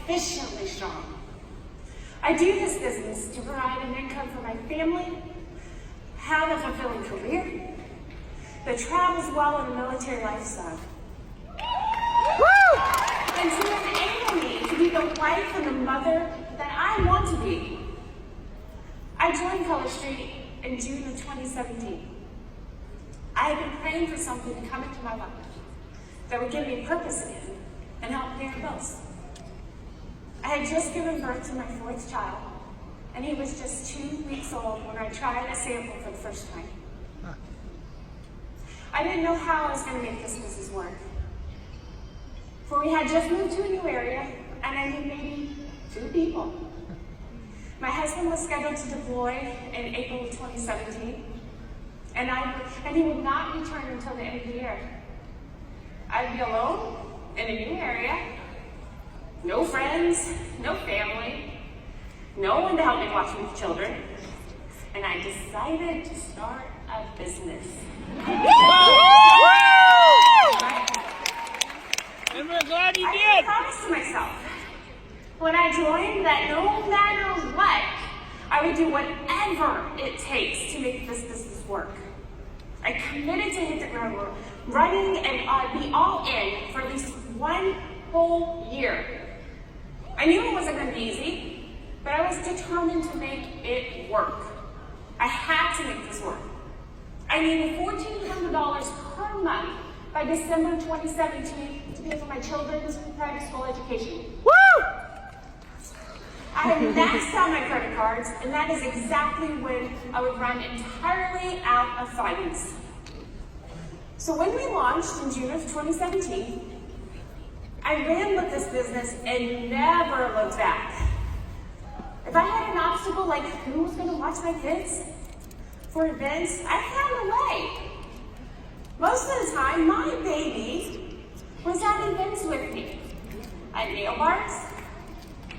sufficiently strong. I do this business to provide an income for my family, have a fulfilling career that travels well in a military lifestyle, and to enable me to be the wife and the mother that I want to be. I joined Color Street in June of 2017. I had been praying for something to come into my life that would give me purpose again and help pay the bills. I had just given birth to my fourth child, and he was just 2 weeks old when I tried a sample for the first time. I didn't know how I was going to make this business work. For we had just moved to a new area, and I knew maybe 2 people. My husband was scheduled to deploy in April of 2017, and he would not return until the end of the year. I'd be alone in a new area, no friends, no family, no one to help me watch my children, and I decided to start a business. And we're glad you I did. promised to myself when I joined that no matter what, I would do whatever it takes to make this business work. I committed to hit the ground running and be all in for at least 1 whole year. I knew it wasn't going to be easy, but I was determined to make it work. I had to make this work. I needed $1,400 per month by December 2017 to pay for my children's private school education. Woo! I had maxed out my credit cards, and that is exactly when I would run entirely out of funds. So when we launched in June of 2017, I ran with this business and never looked back. If I had an obstacle like who was going to watch my kids for events, I found a way. Most of the time, my baby was at events with me. At nail bars,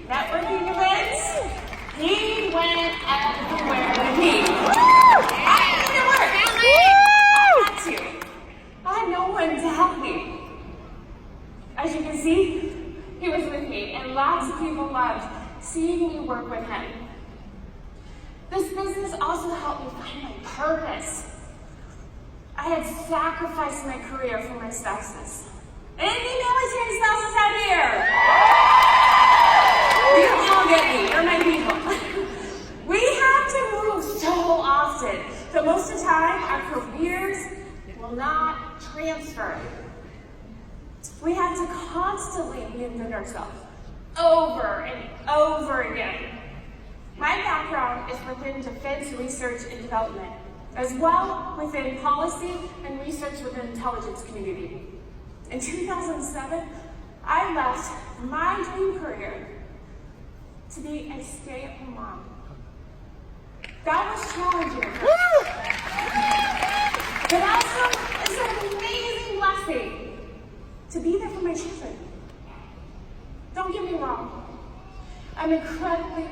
networking events, he went everywhere with me. I had to work. I had to. I had no one to help me. As you can see, he was with me, and lots of people loved seeing me work with him. This business also helped me find my purpose. I had sacrificed my career for my spouses. Any military spouses out here? You all get me, you're my people. We have to move so often that most of the time our careers will not transfer. We have to constantly reinvent ourselves over and over again. My background is within defense research and development, as well within policy and research within the intelligence community. In 2007, I left my dream career to be a stay-at-home mom. That was challenging at first. But also, it's an amazing blessing to be there for my children. Don't get me wrong. I'm incredibly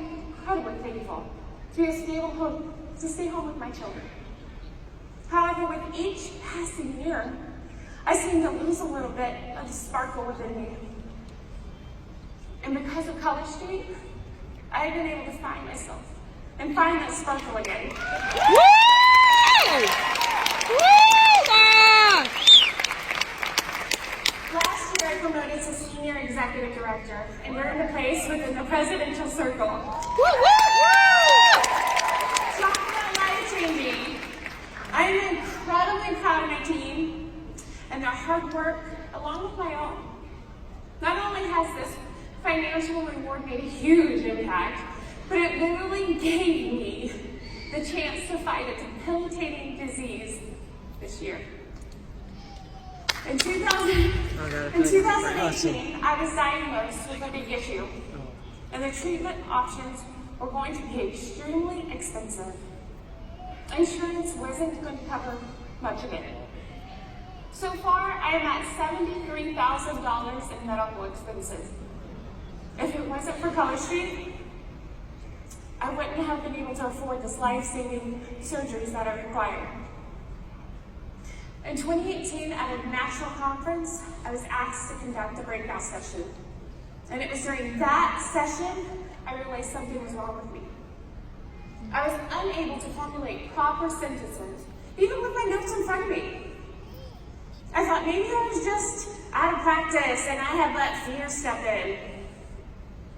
thankful to be to stay home with my children. However, with each passing year, I seem to lose a little bit of the sparkle within me. And because of Color Street, I've been able to find myself and find that sparkle again. Last year, I promoted to Senior Executive Director and earned a place within the presidential circle. Talk about life-changing. I am incredibly proud of my team and their hard work, along with my own. Not only has this financial reward made a huge impact, but it literally gave me the chance to fight a debilitating disease this year. In 2018, I was diagnosed with a big issue, and the treatment options were going to be extremely expensive. Insurance wasn't going to cover much of it. So far, I am at $73,000 in medical expenses. If it wasn't for Color Street, I wouldn't have been able to afford this life-saving surgeries that are required. In 2018, at a national conference, I was asked to conduct a breakout session. And it was during that session I realized something was wrong with me. I was unable to formulate proper sentences, even with my notes in front of me. I thought maybe I was just out of practice and I had let fear step in.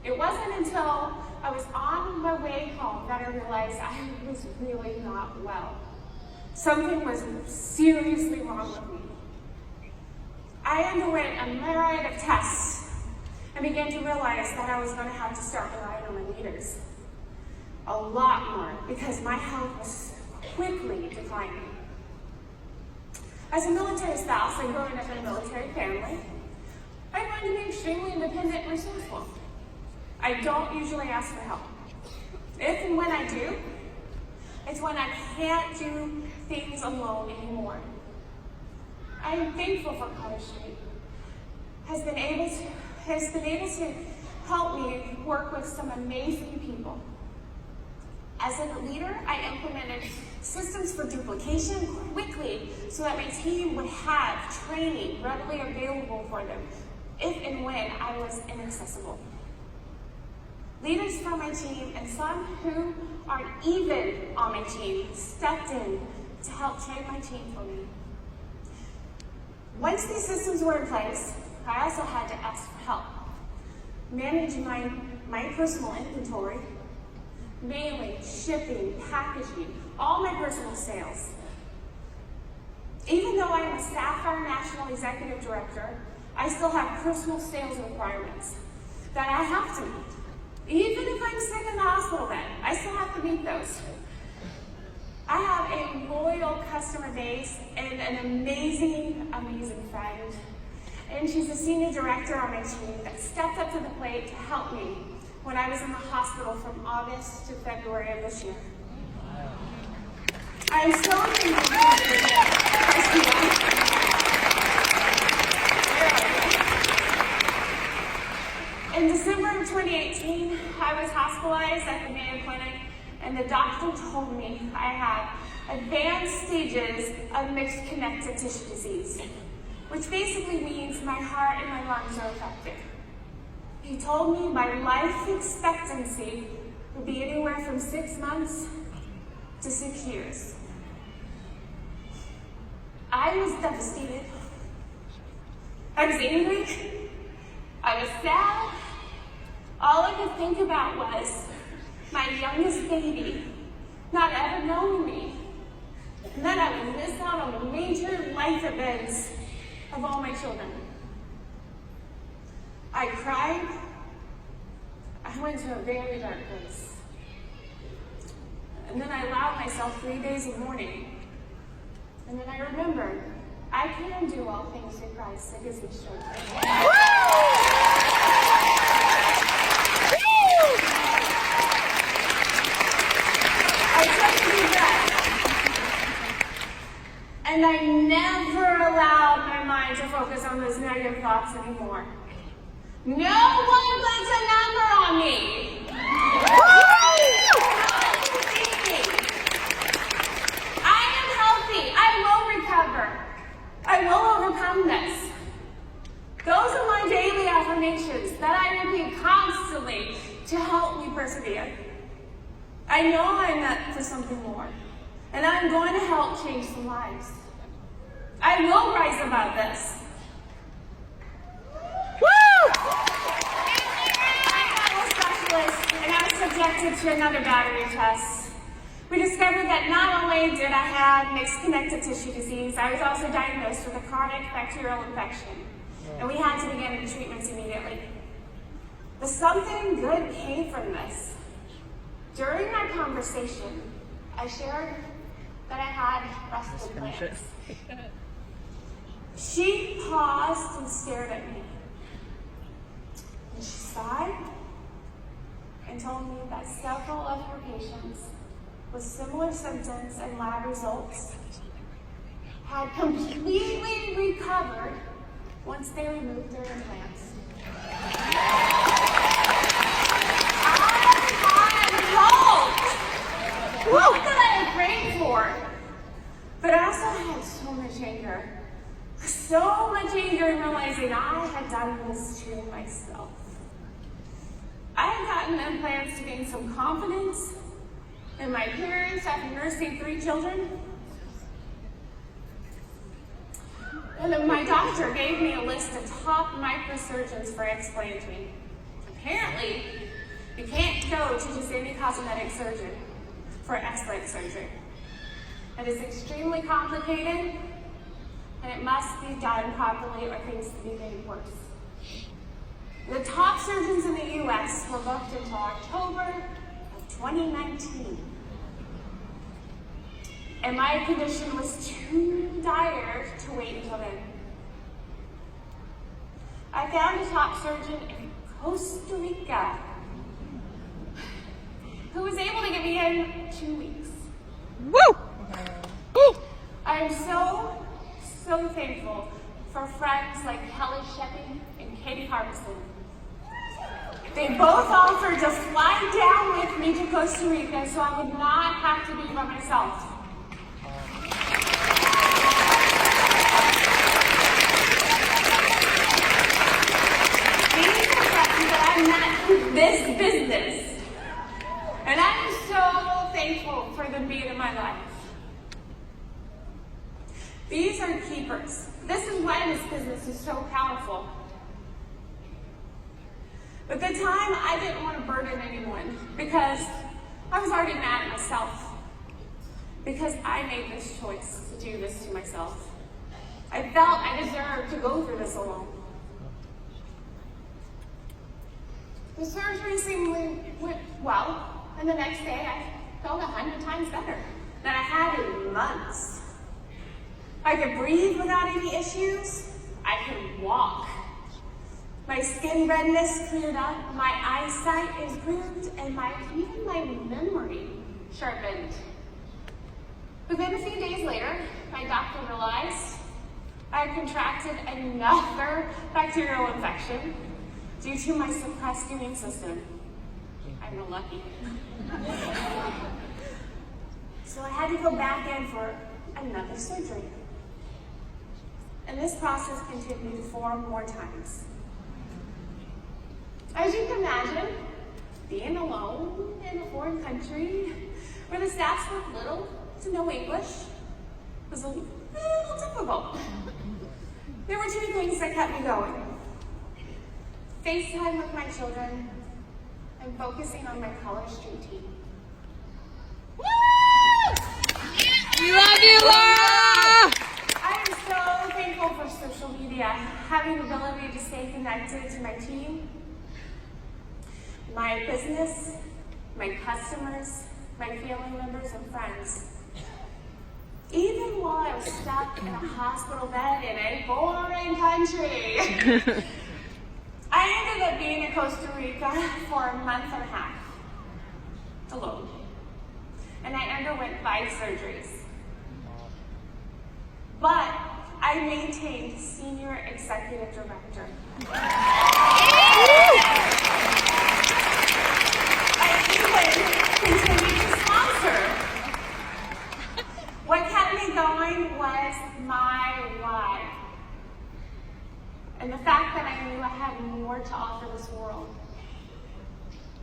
It wasn't until I was on my way home that I realized I was really not well. Something was seriously wrong with me. I underwent a myriad of tests and began to realize that I was going to have to start relying on my leaders a lot more because my health was quickly declining. As a military spouse and growing up in a military family, I learned to be extremely independent and resourceful. I don't usually ask for help. If and when I do, it's when I can't do things alone anymore. I am thankful for College Street has been able to help me work with some amazing people. As a leader, I implemented systems for duplication quickly so that my team would have training readily available for them if and when I was inaccessible. Leaders from my team and some who aren't even on my team stepped in to help train my team for me. Once these systems were in place, I also had to ask for help. Managing my personal inventory, mailing, shipping, packaging, all my personal sales. Even though I am a Sapphire National Executive Director, I still have personal sales requirements that I have to meet. Even if I'm sick in the hospital bed, I still have to meet those. I have a loyal customer base and an amazing friend. And she's a senior director on my team that stepped up to the plate to help me when I was in the hospital from August to February of this year. I am so thankful. In December of 2018, I was hospitalized at the Mayo Clinic, and the doctor told me I had advanced stages of mixed connective tissue disease, which basically means my heart and my lungs are affected. He told me my life expectancy would be anywhere from 6 months to 6 years. I was devastated. I was angry. I was sad. All I could think about was my youngest baby not ever knowing me, and that I would miss out on the major life events of all my children. I cried. I went to a very dark place. And then I allowed myself 3 days of mourning. And then I remembered, I can do all things through Christ that gives me strength. I took a deep breath. And I never allowed my mind to focus on those negative thoughts anymore. No one puts a number on me. I am healthy. I will recover. I will overcome this. Those are my daily affirmations that I repeat constantly to help me persevere. I know I'm meant for something more, and I'm going to help change some lives. I will rise above this. And I was subjected to another battery test. We discovered that not only did I have mixed connective tissue disease, I was also diagnosed with a chronic bacterial infection, and we had to begin the treatments immediately. But something good came from this. During our conversation, I shared that I had breastimplantillness. She paused and stared at me, and she sighed and told me that several of her patients with similar symptoms and lab results had completely recovered once they removed their implants. I had hope! Hope that I had prayed for. But I also had so much anger. So much anger in realizing I had done this to myself. I had gotten implants to gain some confidence in my appearance after nursing 3 children. And then my doctor gave me a list of top microsurgeons for explanting. Apparently, you can't go to just any cosmetic surgeon for explant surgery. It is extremely complicated, and it must be done properly or things can be made worse. The top surgeons in the US were booked until October of 2019. And my condition was too dire to wait until then. I found a top surgeon in Costa Rica who was able to get me in 2 weeks. Woo! I am so thankful for friends like Kelly Shepping and Katie Harbison. They both offered to fly down with me to Costa Rica so I would not have to be by myself. These are friends that I met through this business. And I'm so thankful for them being in my life. These are keepers. This is why this business is so powerful. But at the time, I didn't want to burden anyone because I was already mad at myself because I made this choice to do this to myself. I felt I deserved to go through this alone. The surgery seemingly went well, and the next day I felt 100 times better than I had in months. I could breathe without any issues. I could walk. My skin redness cleared up, my eyesight improved, and even my memory sharpened. But then a few days later, my doctor realized I had contracted another bacterial infection due to my suppressed immune system. I'm real lucky. So I had to go back in for another surgery. And this process continued 4 more times. As you can imagine, being alone in a foreign country where the staff spoke little to no English was a little difficult. There were 2 things that kept me going. FaceTime with my children and focusing on my college street team. Woo! We love you, Laura! I am so thankful for social media, having the ability to stay connected to my team, my business, my customers, my family members, and friends. Even while I was stuck in a hospital bed in a foreign country, I ended up being in Costa Rica for a month and a half, alone. And I underwent 5 surgeries. But I maintained Senior Executive Director. Continued to sponsor. What kept me going was my why. And the fact that I knew I had more to offer this world.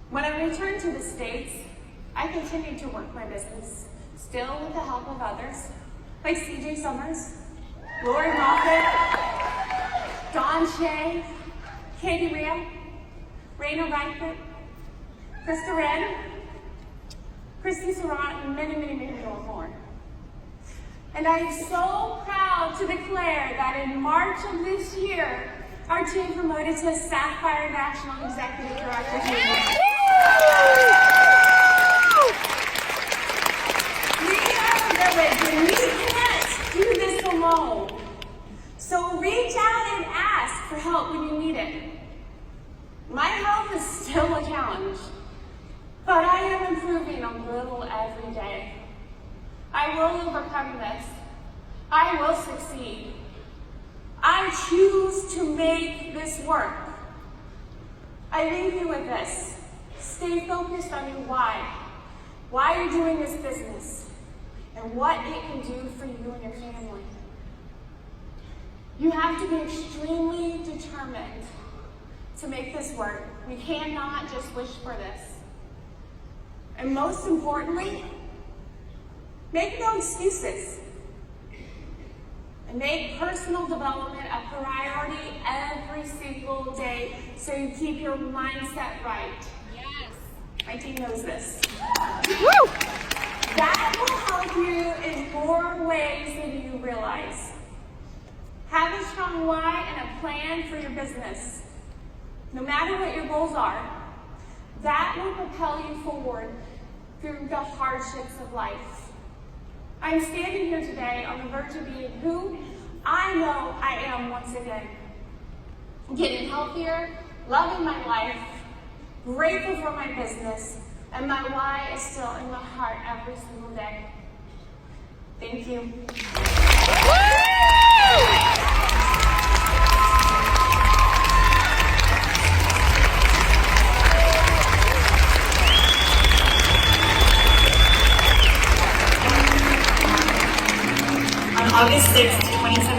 When I returned to the States, I continued to work my business, still with the help of others, like CJ Summers, Lori Moffat, Dawn Shea, Katie Rhea, Raina Reinfeldt, Krista Wren, Christy Surratt, and many more. And I am so proud to declare that in March of this year, our team promoted to Sapphire National Executive Director. We are a village and we can't do this alone. So reach out and ask for help when you need it. My health is still a challenge, but I am improving a little every day. I will overcome this. I will succeed. I choose to make this work. I leave you with this. Stay focused on your why you're doing this business, and what it can do for you and your family. You have to be extremely determined to to make this work. We cannot just wish for this. And most importantly, make no excuses. And make personal development a priority every single day so you keep your mindset right. Yes. My team knows this. Woo! That will help you in more ways than you realize. Have a strong why and a plan for your business. No matter what your goals are, that will propel you forward through the hardships of life. I'm standing here today on the verge of being who I know I am once again. Getting healthier, loving my life, grateful for my business, and my why is still in my heart every single day. Thank you. On August 6, 2017,